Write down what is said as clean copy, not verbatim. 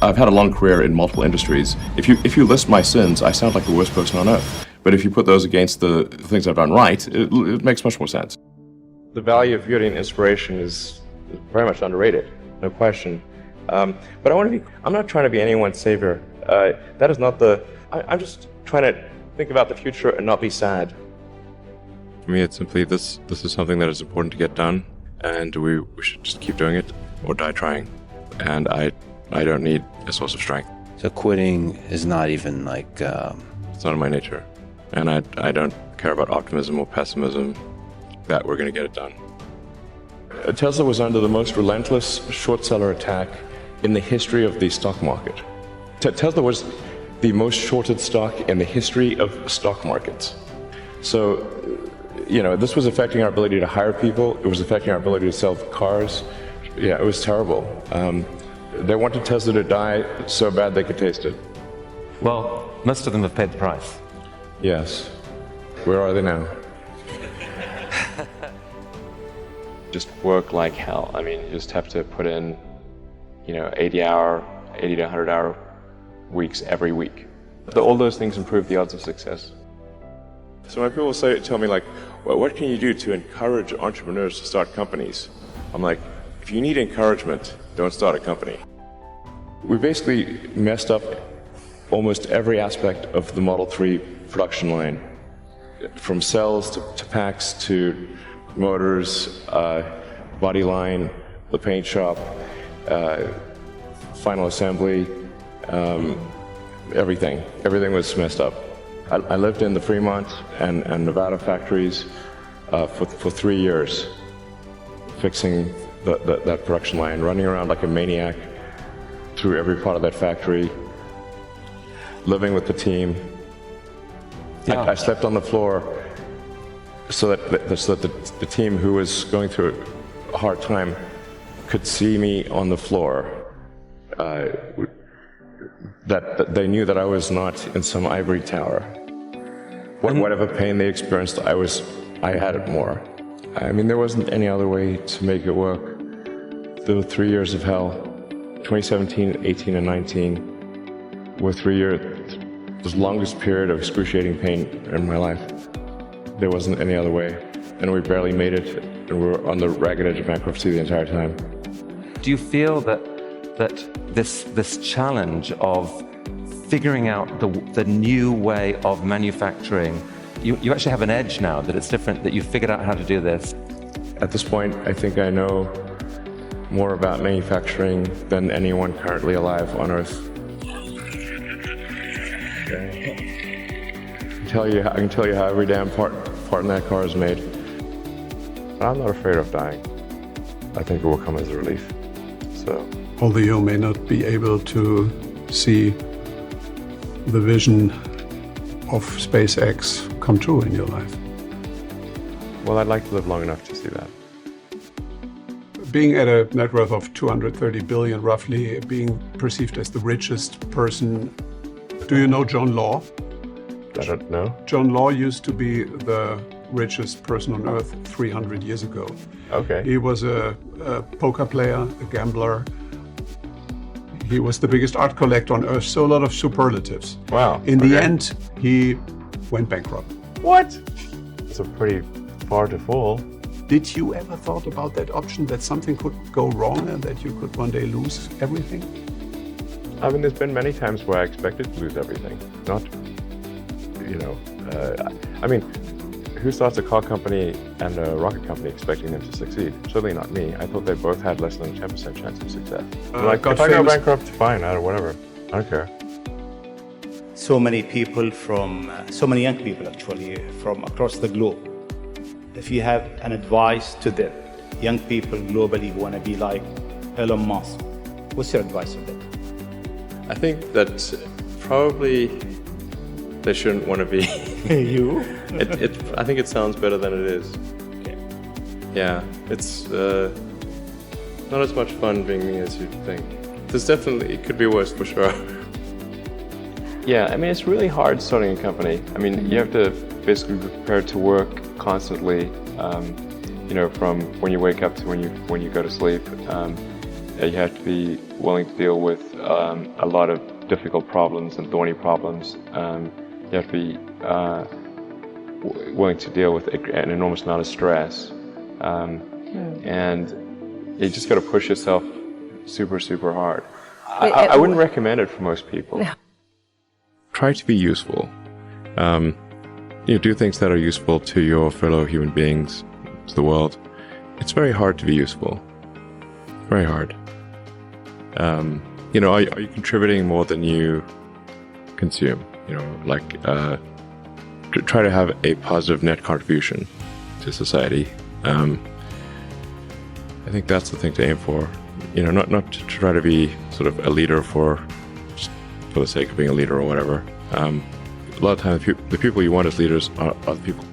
I've had a long career in multiple industries. If you list my sins, I sound like the worst person on earth. But if you put those against the things I've done right, it makes much more sense. The value of beauty and inspiration is very much underrated, no question. But I'm not trying to be anyone's savior. That is not I'm just trying to think about the future and not be sad. For me, it's simply this is something that is important to get done, and we should just keep doing it or die trying. And I don't need a source of strength. So quitting is not even like... It's not in my nature. And I don't care about optimism or pessimism that we're going to get it done. Tesla was under the most relentless short seller attack in the history of the stock market. Tesla was the most shorted stock in the history of stock markets. So, this was affecting our ability to hire people. It was affecting our ability to sell cars. Yeah, it was terrible. They wanted Tesla to die so bad they could taste it. Well, most of them have paid the price. Yes. Where are they now? Just work like hell. I mean, you just have to put in, 80 to 100 hour weeks every week. All those things improve the odds of success. So when people tell me like, well, what can you do to encourage entrepreneurs to start companies? I'm like, if you need encouragement, don't start a company. We basically messed up almost every aspect of the Model 3 production line. From cells to packs to motors, body line, the paint shop, final assembly, everything. Everything was messed up. I lived in the Fremont and Nevada factories for 3 years, fixing that production line, running around like a maniac through every part of that factory, living with the team. Yeah. I slept on the floor so that the team who was going through a hard time could see me on the floor. That they knew that I was not in some ivory tower. Whatever pain they experienced, I had it more. I mean, there wasn't any other way to make it work. The 3 years of hell, 2017, 18, and 19, were 3 years, the longest period of excruciating pain in my life. There wasn't any other way, and we barely made it, and we were on the ragged edge of bankruptcy the entire time. Do you feel that this challenge of figuring out the new way of manufacturing, you actually have an edge now, that it's different, that you've figured out how to do this? At this point, I think I know more about manufacturing than anyone currently alive on Earth. I can tell you how every damn part in that car is made. I'm not afraid of dying. I think it will come as a relief. So, although you may not be able to see the vision of SpaceX come true in your life. Well, I'd like to live long enough to see that. Being at a net worth of 230 billion, roughly, being perceived as the richest person. Do you know John Law? I don't know. John Law used to be the richest person on earth 300 years ago. Okay. He was a poker player, a gambler. He was the biggest art collector on earth, so a lot of superlatives. Wow. In the end, he went bankrupt. What? It's a pretty far to fall. Did you ever thought about that option, that something could go wrong and that you could one day lose everything? I mean, there's been many times where I expected to lose everything. Not, I mean, who starts a car company and a rocket company expecting them to succeed? Certainly not me. I thought they both had less than a 10% chance of success. If I go bankrupt, fine, whatever. I don't care. So many people so many young people actually, from across the globe. If you have an advice to them, young people globally who want to be like Elon Musk, what's your advice to them? I think that probably they shouldn't want to be. You? I think it sounds better than it is. Okay. Yeah, it's not as much fun being me as you'd think. It could be worse for sure. Yeah, I mean, it's really hard starting a company. I mean, you have to basically be prepared to work constantly, from when you wake up to when you go to sleep. You have to be willing to deal with a lot of difficult problems and thorny problems. You have to be willing to deal with an enormous amount of stress. And you just got to push yourself super, super hard. I wouldn't recommend it for most people. No. Try to be useful. Do things that are useful to your fellow human beings, to the world. It's very hard to be useful. Very hard. Are you contributing more than you consume? Try to have a positive net contribution to society. I think that's the thing to aim for. Not to try to be sort of a leader for the sake of being a leader or whatever. A lot of times, the people you want as leaders are the people